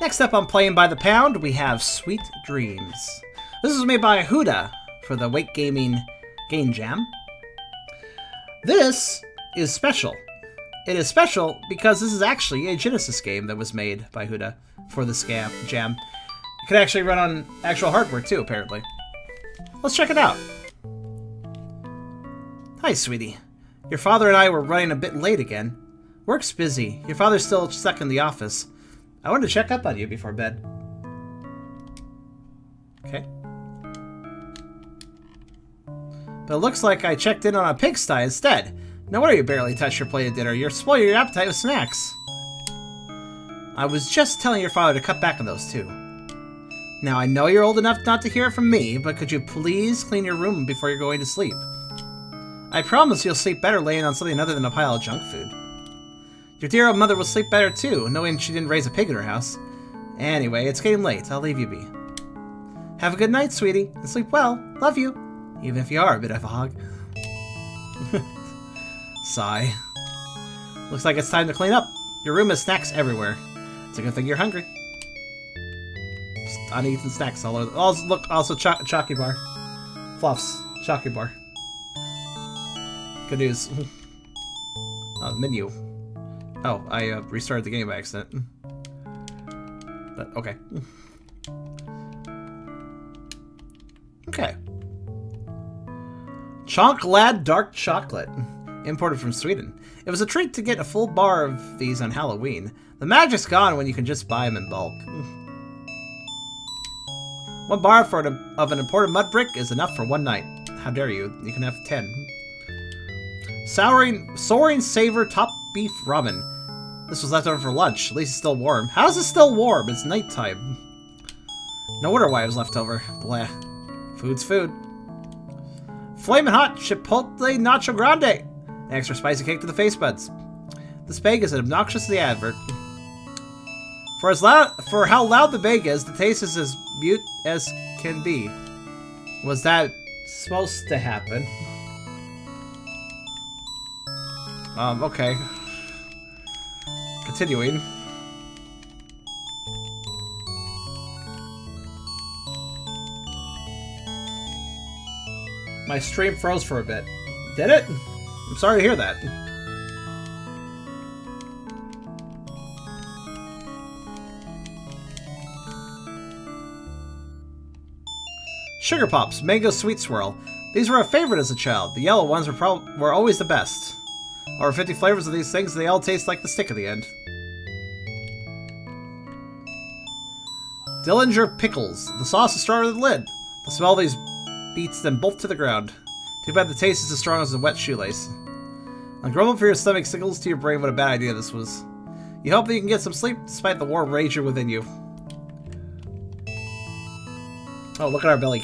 Next up on Playing by the Pound, we have Sweet Dreams. This was made by Huda for the Wake Gaming Game Jam. This is special. It is special because this is actually a Genesis game that was made by Huda for the Jam. It can actually run on actual hardware too, apparently. Let's check it out. Hi, sweetie. Your father and I were running a bit late again. Work's busy. Your father's still stuck in the office. I wanted to check up on you before bed. Okay. But it looks like I checked in on a pigsty instead. No wonder you barely touched your plate of dinner. You're spoiling your appetite with snacks. I was just telling your father to cut back on those too. Now, I know you're old enough not to hear it from me, but could you please clean your room before you're going to sleep? I promise you'll sleep better laying on something other than a pile of junk food. Your dear old mother will sleep better too, knowing she didn't raise a pig in her house. Anyway, it's getting late. I'll leave you be. Have a good night, sweetie, and sleep well. Love you. Even if you are a bit of a hog. Sigh. Looks like it's time to clean up. Your room has snacks everywhere. It's a good thing you're hungry. Just uneaten snacks all over. Also Chalky Bar. Fluffs. Chalky Bar. Good news. Menu. Oh, I restarted the game by accident. But, okay. Okay. Chonklad Dark Chocolate. Imported from Sweden. It was a treat to get a full bar of these on Halloween. The magic's gone when you can just buy them in bulk. One bar of an imported mud brick is enough for one night. How dare you? You can have 10. Soaring Savor Top Beef Ramen. This was left over for lunch. At least it's still warm. How is it still warm? It's nighttime. No wonder why it was left over. Blah. Food's food. Flamin' Hot Chipotle Nacho Grande. An extra spicy cake to the face buds. This bag is as obnoxious as the advert. For how loud the bag is, the taste is as mute as can be. Was that supposed to happen? Okay. Continuing. My stream froze for a bit. Did it? I'm sorry to hear that. Sugar Pops, Mango Sweet Swirl. These were a favorite as a child. The yellow ones were always the best. Over 50 flavors of these things, they all taste like the stick at the end. Dillinger Pickles. The sauce is stronger than the lid. The smell of these beats them both to the ground. Too bad the taste is as strong as a wet shoelace. A grumble for your stomach signals to your brain what a bad idea this was. You hope that you can get some sleep despite the war rager within you. Oh, look at our belly.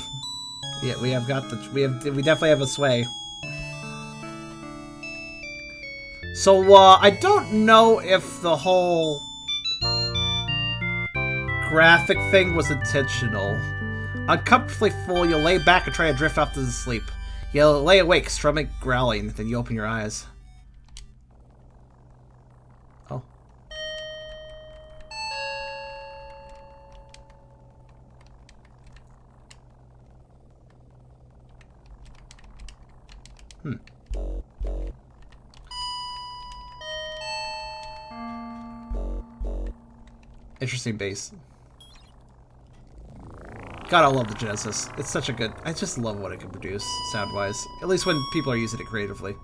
Yeah, we definitely have a sway. So, I don't know if the whole graphic thing was intentional. Uncomfortably full, you lay back and try to drift off to sleep. You lay awake, stomach growling, then you open your eyes. Oh. Interesting bass. God, I love the Genesis. It's such a good... I just love what it can produce, sound-wise. At least when people are using it creatively.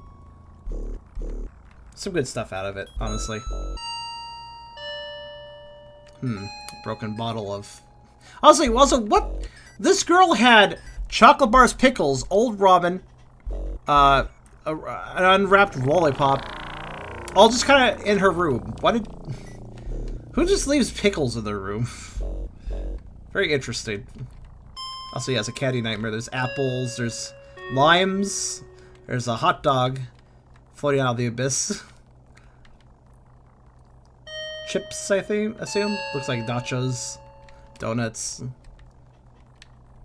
Some good stuff out of it, honestly. Broken bottle of... Also, what... This girl had chocolate bars, pickles, old ramen, an unwrapped lollipop, all just kind of in her room. Why did... Who just leaves pickles in their room? Very interesting. Also, he has a catty nightmare. There's apples, there's limes, there's a hot dog floating out of the abyss. Chips, I assume? Looks like nachos, donuts.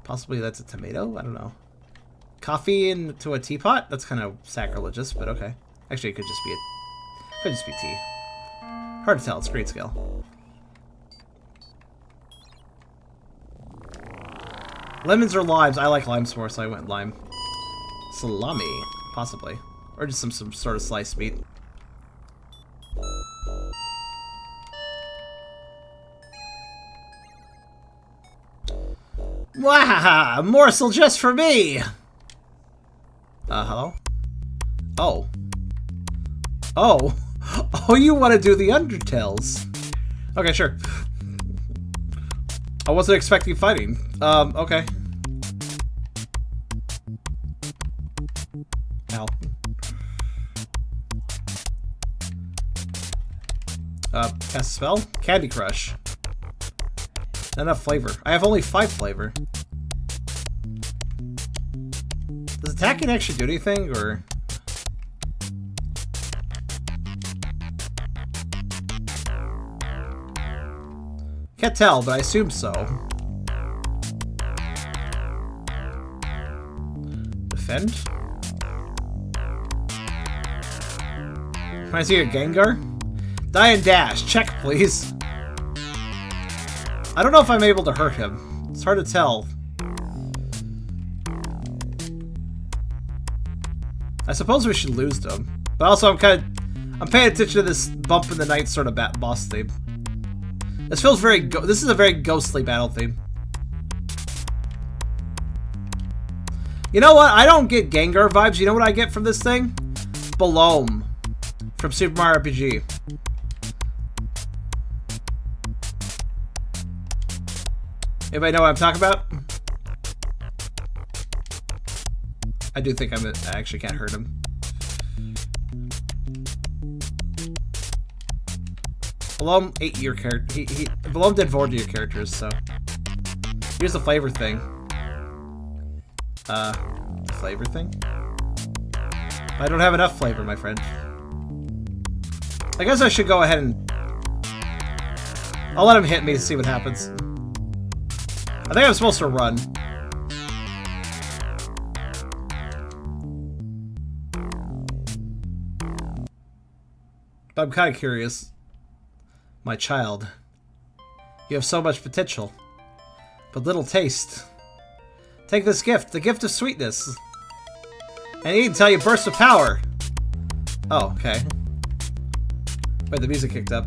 Possibly that's a tomato? I don't know. Coffee into a teapot? That's kind of sacrilegious, but okay. Actually, it could just be tea. Hard to tell, it's grade scale. Lemons or limes? I like limes more, so I went lime. Salami, possibly. Or just some sort of sliced meat. Wow, a morsel just for me! Hello? Oh. Oh. Oh, you want to do the Undertales. Okay, sure. I wasn't expecting fighting. Okay. Ow. Cast a spell? Candy Crush. Not enough flavor. I have only 5 flavor. Does attacking actually do anything, or...? Can't tell, but I assume so. Defend? Can I see a Gengar? Die and dash. Check, please. I don't know if I'm able to hurt him. It's hard to tell. I suppose we should lose to him. But also I'm paying attention to this bump in the night sort of boss theme. This feels very this is a very ghostly battle theme. You know what? I don't get Gengar vibes. You know what I get from this thing? Balome from Super Mario RPG. Anybody know what I'm talking about? I do think I actually can't hurt him. Balome ate your character. Balome did vore to your characters, so. Here's the flavor thing. The flavor thing? I don't have enough flavor, my friend. I guess I should go ahead and... I'll let him hit me to see what happens. I think I'm supposed to run. But I'm kind of curious. My child. You have so much potential. But little taste. Take this gift, the gift of sweetness. And eat until you burst with power. Oh, okay. Wait, the music kicked up.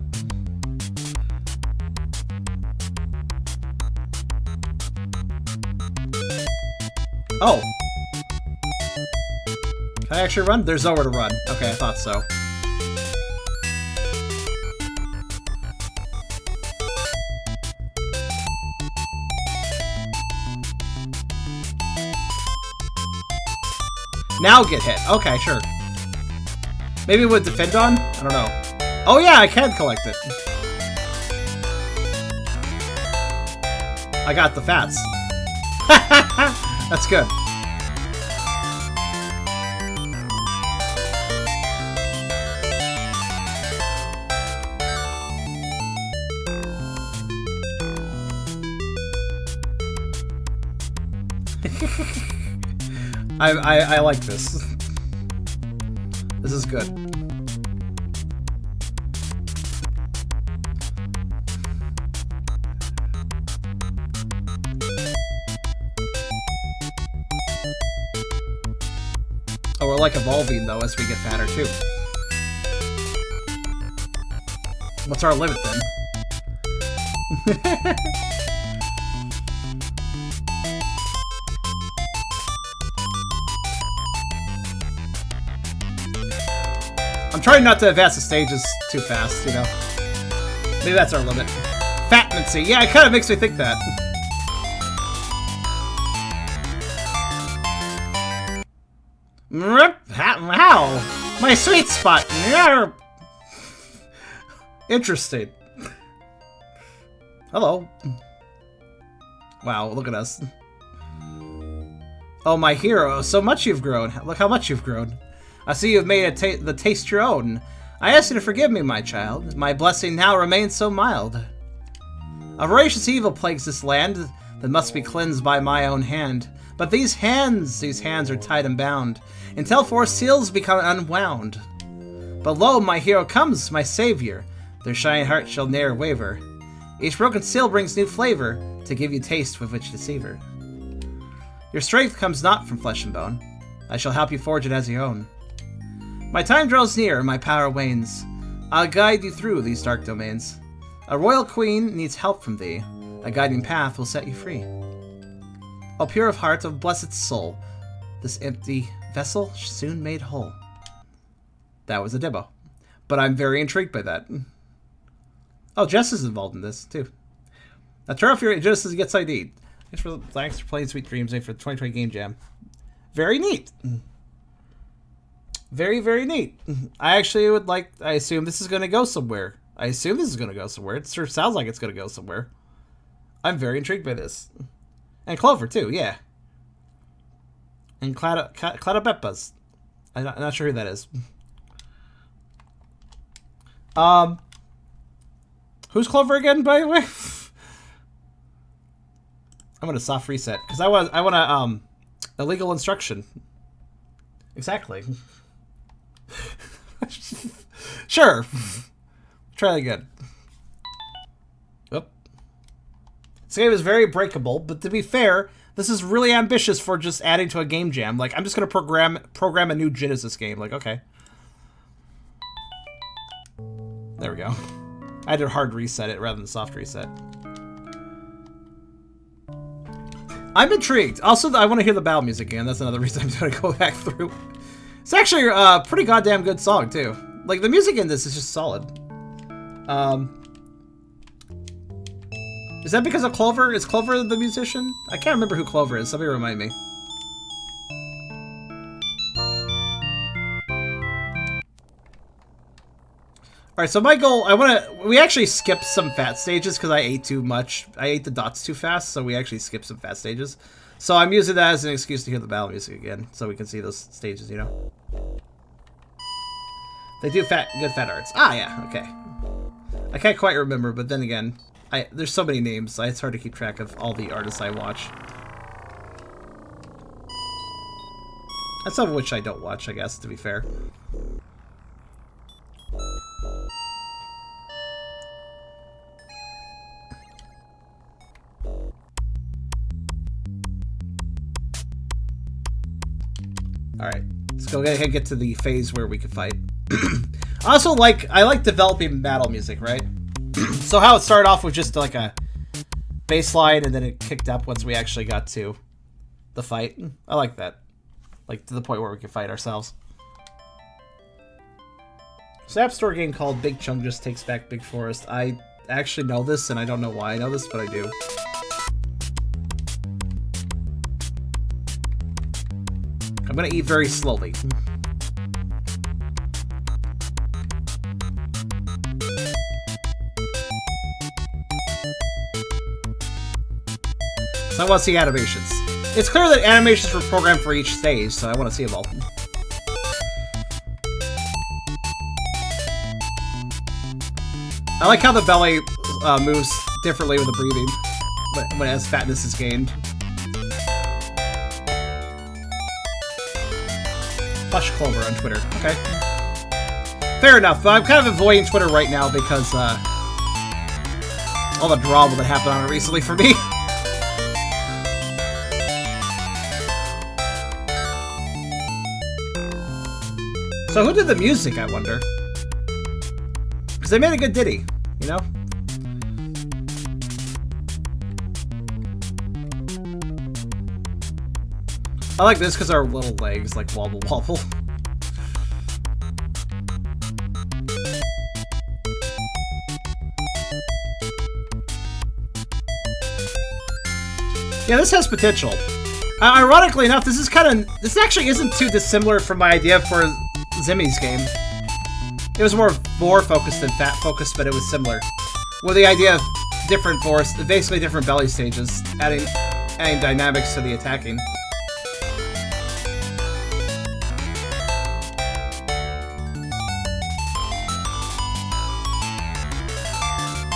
Oh! Can I actually run? There's nowhere to run. Okay, I thought so. Now get hit. Okay, sure. Maybe with defend on? I don't know. Oh yeah, I can collect it. I got the fats. That's good. I like this. This is good. Oh, we're like evolving though as we get fatter too. What's our limit then? I'm trying not to advance the stages too fast, you know. Maybe that's our limit. Fatmancy. Yeah, it kind of makes me think that. How? My sweet spot. Interesting. Hello. Wow, look at us. Oh, my hero. So much you've grown. Look how much you've grown. I see you've made the taste your own. I ask you to forgive me, my child. My blessing now remains so mild. A voracious evil plagues this land that must be cleansed by my own hand. But these hands are tied and bound, until 4 seals become unwound. But lo, my hero comes, my savior. Their shining heart shall ne'er waver. Each broken seal brings new flavor, to give you taste with which to savor. Your strength comes not from flesh and bone. I shall help you forge it as your own. My time draws near and my power wanes. I'll guide you through these dark domains. A royal queen needs help from thee. A guiding path will set you free. O pure of heart, of blessed soul, this empty vessel soon made whole. That was a demo. But I'm very intrigued by that. Oh, Jess is involved in this, too. Now turn off your Genesis gets ID. Thanks for playing Sweet Dreams for the 2020 Game Jam. Very neat. Very, very neat. I actually would like... I assume this is going to go somewhere. It sure sounds like it's going to go somewhere. I'm very intrigued by this. And Clover, too, yeah. And Cladobeppas. I'm not sure who that is. Who's Clover again, by the way? I'm gonna soft reset because I want illegal instruction. Exactly. Sure. Try again. Oop. This game is very breakable, but to be fair, this is really ambitious for just adding to a game jam. Like, I'm just gonna program a new Genesis game. Like, okay. There we go. I had to hard reset it rather than soft reset. I'm intrigued. Also, I want to hear the battle music again. That's another reason I'm going to go back through. It's actually a pretty goddamn good song, too. Like, the music in this is just solid. Is that because of Clover? Is Clover the musician? I can't remember who Clover is. Somebody remind me. Alright, so my goal, we actually skipped some fat stages because I ate too much. I ate the dots too fast, so we actually skipped some fat stages. So I'm using that as an excuse to hear the battle music again, so we can see those stages, you know? They do good fat arts. Ah, yeah, okay. I can't quite remember, but then again, there's so many names, it's hard to keep track of all the artists I watch. And some of which I don't watch, I guess, to be fair. Alright, let's go ahead and get to the phase where we can fight. I like developing battle music, right? So how it started off with just like a bass line and then it kicked up once we actually got to the fight. I like that. Like, to the point where we can fight ourselves. So App Store game called Big Chunk Just Takes Back Big Forest. I actually know this, and I don't know why I know this, but I do. I'm gonna eat very slowly. So I want to see animations. It's clear that animations were programmed for each stage, so I want to see them all. I like how the belly moves differently with the breathing when as fatness is gained. Plush Clover on Twitter. Okay. Fair enough, but I'm kind of avoiding Twitter right now because all the drama that happened on it recently for me. So who did the music, I wonder? Because they made a good ditty, you know? I like this because our little legs like wobble wobble. Yeah, this has potential. Ironically enough, this actually isn't too dissimilar from my idea for Zimmy's game. It was more vore focused than fat focused, but it was similar. With the idea of different vores, basically different belly stages, adding dynamics to the attacking.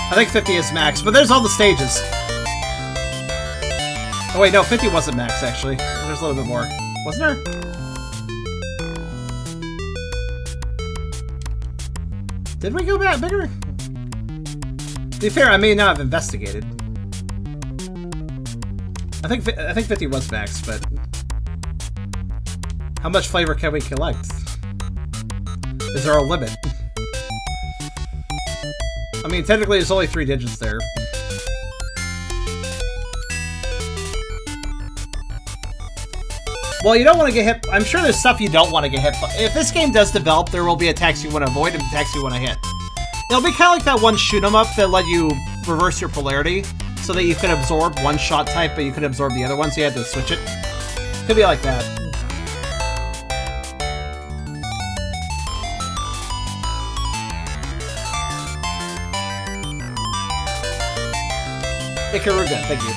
I think 50 is max, but there's all the stages. Oh wait, no, 50 wasn't max actually. There's a little bit more. Wasn't there? Did we go back bigger? To be fair, I may not have investigated. I think 50 was max, but how much flavor can we collect? Is there a limit? I mean, technically, there's only 3 digits there. Well, you don't want to get hit. I'm sure there's stuff you don't want to get hit by. If this game does develop, there will be attacks you want to avoid and attacks you want to hit. It'll be kind of like that one shoot 'em up that let you reverse your polarity, so that you could absorb one shot type, but you could absorb the other one, so you had to switch it. Could be like that. Ikaruga, thank you.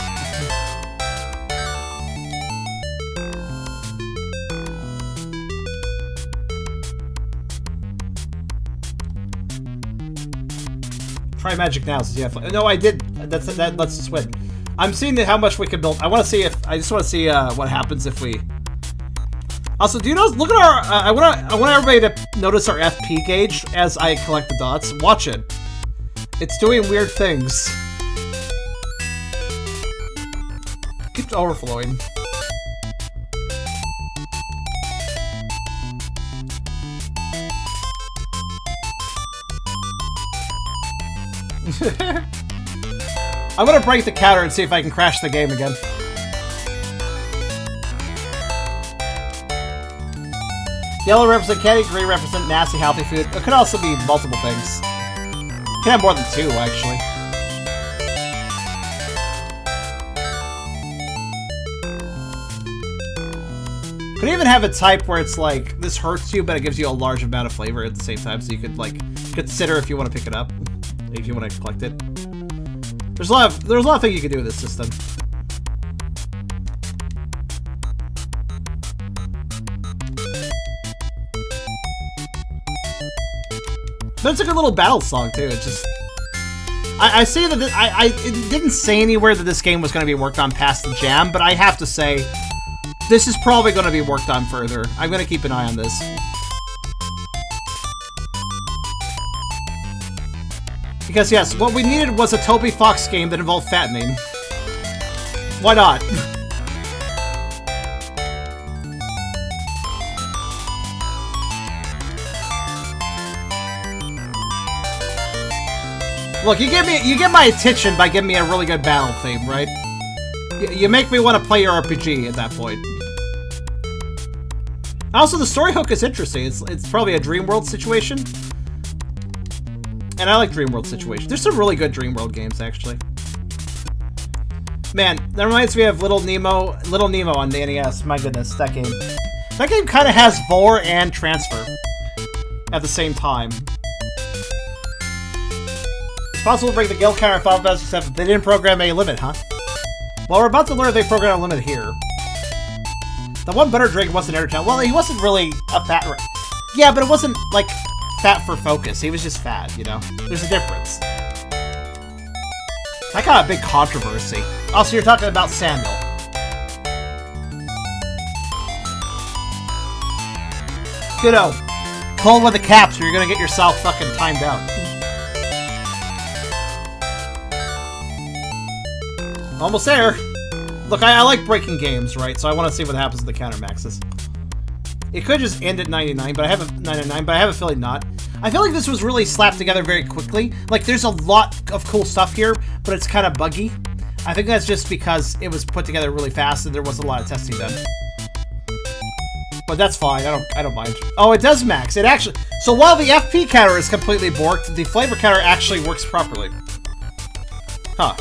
Try magic now. Yeah, no, I did. That lets us win. I'm seeing how much we can build. I want to see if I just want to see what happens if we. Also, do you know? Look at our. I want everybody to notice our FP gauge as I collect the dots. Watch it. It's doing weird things. Keeps overflowing. I'm gonna break the counter and see if I can crash the game again. Yellow represent candy, green represent nasty, healthy food. It could also be multiple things. Can have more than 2, actually. Could even have a type where it's like, this hurts you, but it gives you a large amount of flavor at the same time, so you could, like, consider if you want to pick it up. If you want to collect it. There's a lot of things you can do with this system. But it's like a little battle song too. It's just I see that it didn't say anywhere that this game was going to be worked on past the jam, but I have to say this is probably going to be worked on further. I'm going to keep an eye on this. Because yes, what we needed was a Toby Fox game that involved fattening. Why not? Look, you get my attention by giving me a really good battle theme, right? You make me want to play your RPG at that point. Also, the story hook is interesting. It's probably a Dream World situation. And I like Dream World situations. There's some really good Dream World games, actually. Man, that reminds me of Little Nemo on the NES. My goodness, that game. That game kind of has vore and transfer at the same time. It's possible to break the guild counter in Final Fantasy VII. They didn't program a limit, huh? Well, we're about to learn they programmed a limit here. The one butter drink wasn't Airtown. Well, he wasn't really a fat. Yeah, but it wasn't like fat for focus. He was just fat, you know? There's a difference. That got a big controversy. Also, you're talking about Samuel. Kiddo, call with the caps or you're gonna get yourself fucking timed out. Almost there. Look, I like breaking games, right? So I want to see what happens with the counter maxes. It could just end at 99, but I have a 99, but I have a feeling not. I feel like this was really slapped together very quickly. Like, there's a lot of cool stuff here, but it's kind of buggy. I think that's just because it was put together really fast and there wasn't a lot of testing done. But that's fine. I don't mind. Oh, it does max. It actually. So while the FP counter is completely borked, the flavor counter actually works properly. Huh.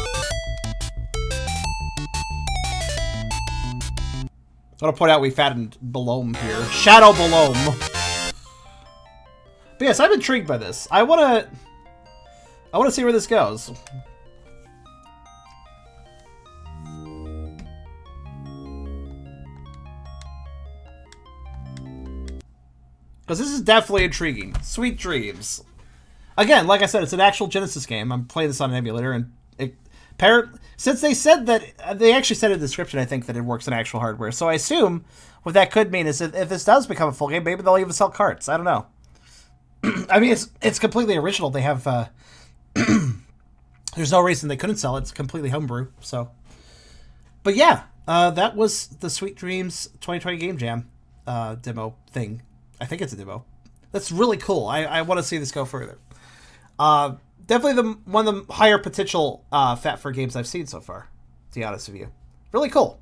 I want to point out we fattened Belome here. Shadow Belome. But yes, I'm intrigued by this. I want to see where this goes. Because this is definitely intriguing. Sweet dreams. Again, like I said, it's an actual Genesis game. I'm playing this on an emulator, and since they said that, they actually said in the description, I think, that it works on actual hardware. So I assume what that could mean is that if this does become a full game, maybe they'll even sell carts. I don't know. I mean, it's completely original. They have, there's no reason they couldn't sell it. It's completely homebrew, so. But yeah, That was the Sweet Dreams 2020 Game Jam demo thing. I think it's a demo. That's really cool. I want to see this go further. Definitely one of the higher potential Fat Fur games I've seen so far, to be honest with you. Really cool.